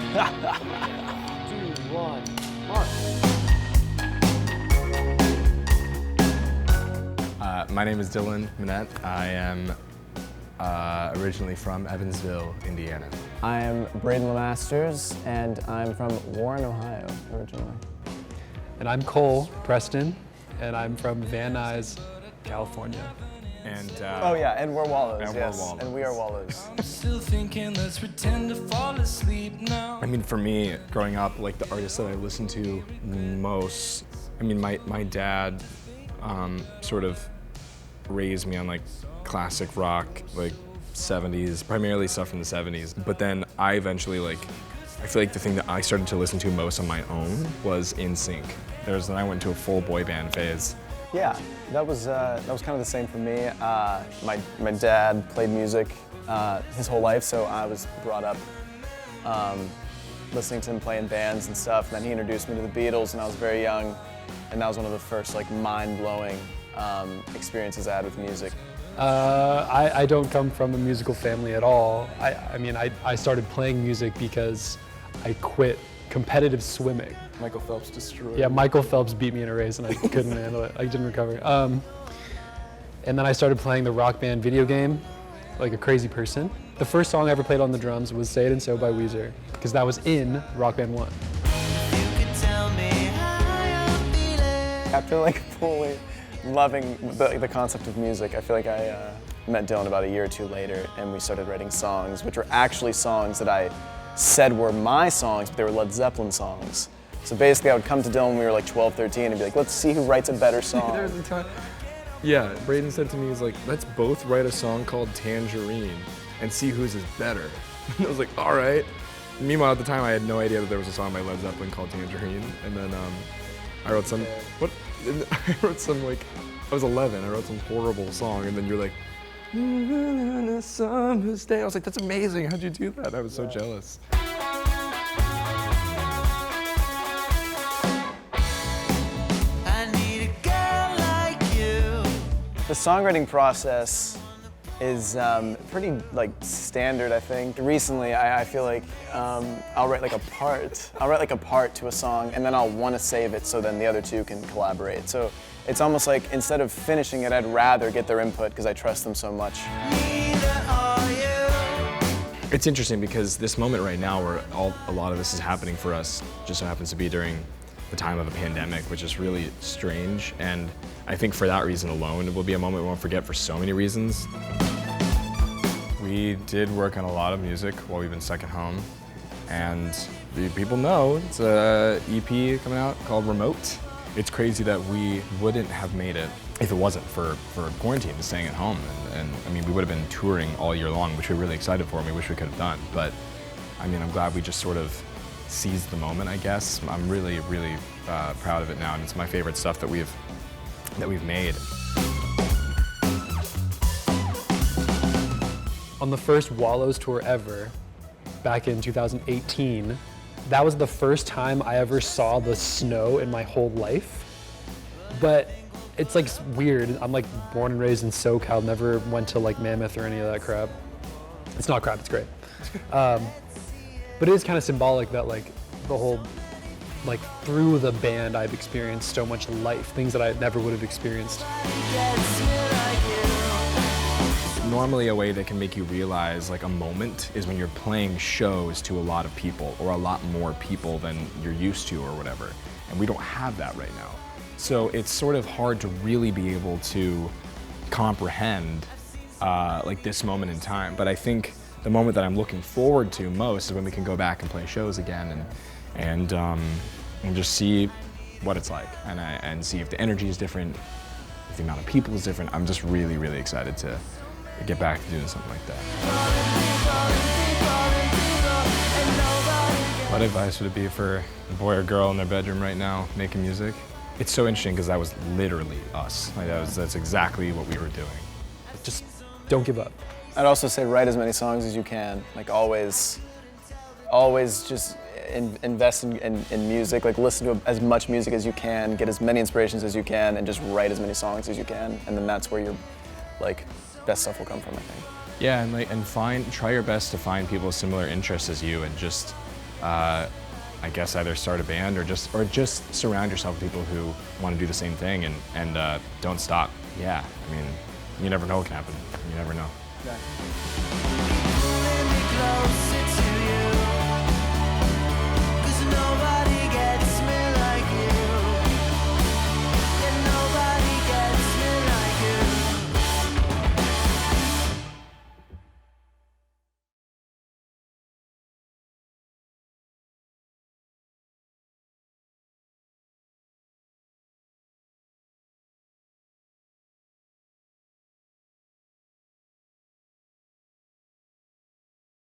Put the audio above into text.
1, mark. My name is Dylan Minette. I am originally from Evansville, Indiana. I am Braeden Lemasters, and I'm from Warren, Ohio, originally. And I'm Cole Preston, and I'm from Van Nuys, California. And oh yeah, and we're Wallows, and yes, we're Wallows. and we are Wallows. I'm still thinking, let's pretend to fall asleep now. I mean, for me, growing up, like the artists that I listened to most, I mean, my dad sort of raised me on like classic rock, like 70s, primarily stuff from the 70s. But then I eventually I feel like the thing that I started to listen to most on my own was NSYNC. Then I went to a full boy band phase. Yeah, that was kind of the same for me. My dad played music his whole life, so I was brought up listening to him play in bands and stuff. And then he introduced me to the Beatles, and I was very young, and that was one of the first like mind-blowing experiences I had with music. I don't come from a musical family at all. I started playing music because I quit competitive swimming. Michael Phelps destroyed. Yeah, Michael Phelps beat me in a race and I couldn't handle it. I didn't recover. And then I started playing the Rock Band video game like a crazy person. The first song I ever played on the drums was Say It and So by Weezer, because that was in Rock Band 1. After like fully loving the concept of music, I feel like I met Dylan about a year or two later, and we started writing songs, which were actually songs that I said were my songs, but they were Led Zeppelin songs. So basically I would come to Dylan when we were like 12, 13 and be like, let's see who writes a better song. There was a time. Yeah, Braeden said to me, he's like, let's both write a song called Tangerine and see whose is better. And I was like, all right. Meanwhile, at the time, I had no idea that there was a song by Led Zeppelin called Tangerine. And then I wrote some, I was 11, I wrote some horrible song, and then you're like, summer's day. I was like, that's amazing, how'd you do that? I was so jealous. The songwriting process is pretty like standard, I think. Recently, I feel like I'll write like a part to a song, and then I'll want to save it so then the other two can collaborate. So it's almost like instead of finishing it, I'd rather get their input because I trust them so much. It's interesting because this moment right now where a lot of this is happening for us just so happens to be during the time of a pandemic, which is really strange. And I think for that reason alone, it will be a moment we won't forget for so many reasons. We did work on a lot of music while we've been stuck at home. And people know it's an EP coming out called Remote. It's crazy that we wouldn't have made it if it wasn't for quarantine and staying at home. And I mean, we would have been touring all year long, which we're really excited for and we wish we could have done. But I mean, I'm glad we just sort of seized the moment, I guess. I'm really, really proud of it now, and it's my favorite stuff that we've made. On the first Wallows tour ever, back in 2018, that was the first time I ever saw the snow in my whole life. But it's like weird. I'm like born and raised in SoCal, never went to like Mammoth or any of that crap. It's not crap, it's great. But it is kind of symbolic that like the whole, like through the band I've experienced so much life, things that I never would have experienced. Normally a way that can make you realize like a moment is when you're playing shows to a lot of people or a lot more people than you're used to or whatever. And we don't have that right now. So it's sort of hard to really be able to comprehend like this moment in time. But I think the moment that I'm looking forward to most is when we can go back and play shows again and just see what it's like and see if the energy is different, if the amount of people is different. I'm just really, really excited to get back to doing something like that. What advice would it be for a boy or girl in their bedroom right now making music? It's so interesting because that was literally us. Like that's exactly what we were doing. Just don't give up. I'd also say write as many songs as you can. Like always just invest in music. Like listen to as much music as you can, get as many inspirations as you can, and just write as many songs as you can. And then that's where your like best stuff will come from, I think. Yeah, and try your best to find people with similar interests as you, and just I guess either start a band or just surround yourself with people who want to do the same thing and don't stop. Yeah, I mean, you never know what can happen. You never know. Pulling me closer to